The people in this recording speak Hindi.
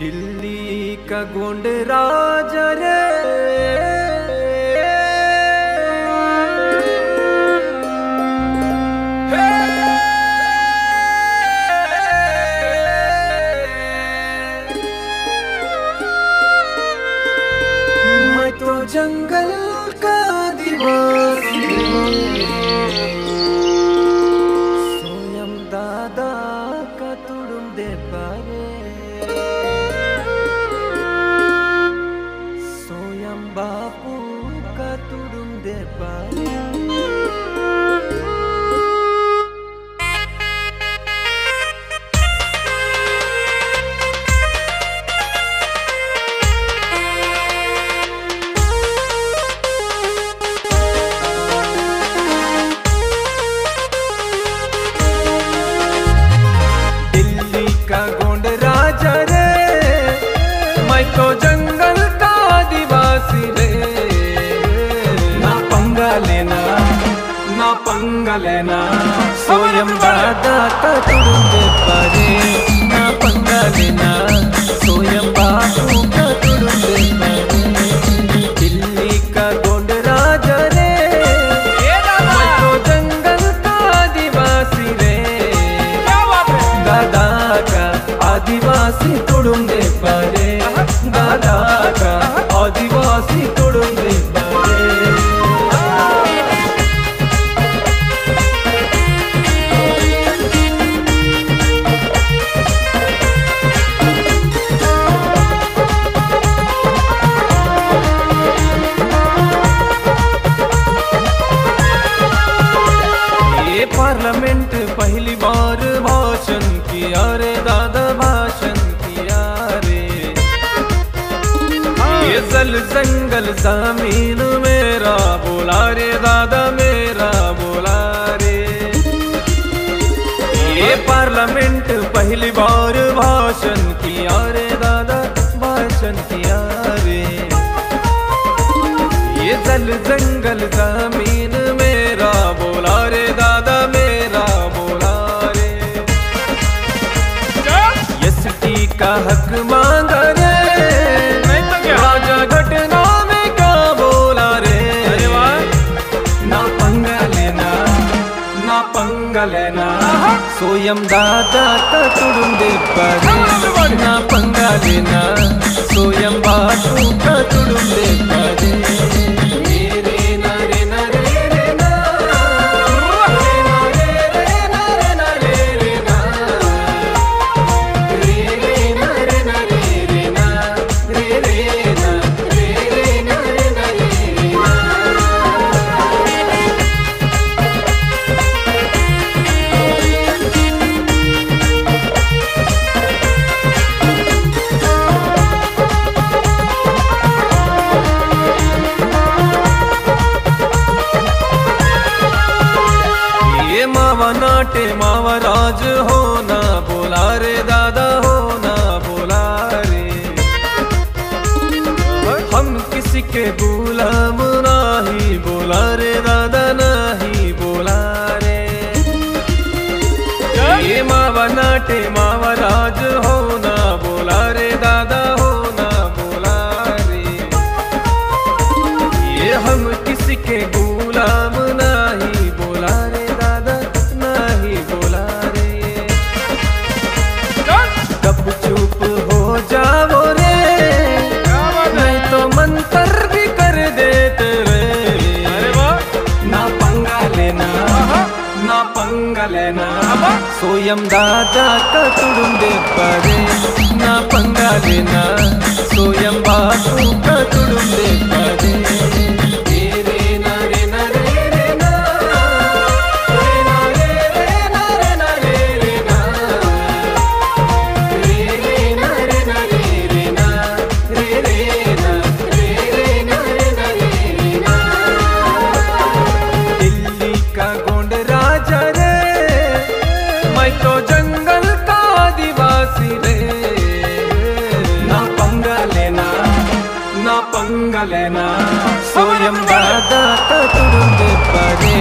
दिल्ली का गोंड राज रे मैं तो जंगल का आदिवासी सोयम दादा का तुड़ुम दे पारे सोयम बापू का तुड़ुम दे पारे का गोंड राजा रे मैं तो जंगल का आदिवासी रे ना पंगा लेना सोयम दादा का तुड़ुम दे पारे ना पंगा लेना सोयम बापू का तुड़ुम दे पारे दिल्ली का गोंड राजा रे मैं तो जंगल का आदिवासी रे दादा आदिवासी तुड़ुम दे पारे दादा का आदिवासी तुड़ुम दे पारे ये पार्लियामेंट पहली बार भाषण किया रे दादा भाषण किया रे ये जल जंगल जमीन मेरा बोला रे दादा मेरा बोला रे ये पार्लियामेंट पहली बार भाषण किया रे दादा भाषण किया रे ये जल जंगल जमीन मेरा बोला रे दादा मेरा बोला रे एसटी का हक मांगा रे राजा घटना में क्या बोला रे ना पंगा लेना सोयम दादा का तुड़ुम दे पारे ना पंगा लेना सोयम बापू का तुड़ुम दे पारे मावा नाटे मावा राज होना बोला रे दादा होना बोला रे हम किसी के गुलाम नहीं बोला रे दादा नहीं बोला रे ये मावा नाटे मावा राज होना बोला रे दादा होना बोला रे ये हम किसी के गुलाम नहीं बोला रे चुप हो जाओ रे नहीं तो मंत्र भी कर देते रे ना पंगा लेना सोयम दादा का तुड़ुम दे पारे ना पंगा लेना सोयम बापू का तुड़ुम दे पारे तो जंगल का आदिवासी रे ना पंगा लेना सोयम दादा का तुड़ुम दे पारे